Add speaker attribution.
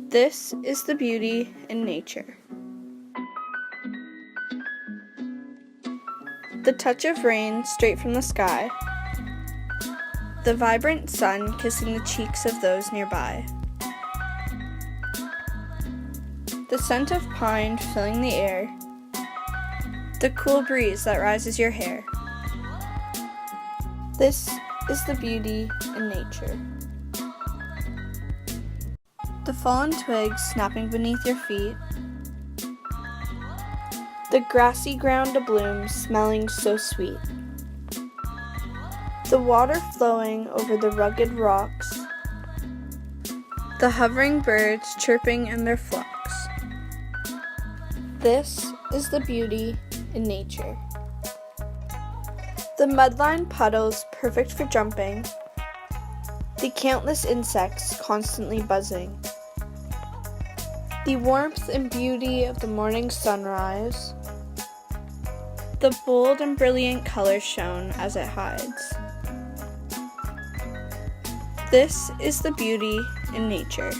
Speaker 1: This is the beauty in nature. The touch of rain straight from the sky. The vibrant sun kissing the cheeks of those nearby. The scent of pine filling the air. The cool breeze that rises your hair. This is the beauty in nature. The fallen twigs snapping beneath your feet. The grassy ground abloom smelling so sweet. The water flowing over the rugged rocks. The hovering birds chirping in their flocks. This is the beauty in nature. The mud-lined puddles perfect for jumping. The countless insects constantly buzzing. The warmth and beauty of the morning sunrise. The bold and brilliant colors shown as it hides. This is the beauty in nature.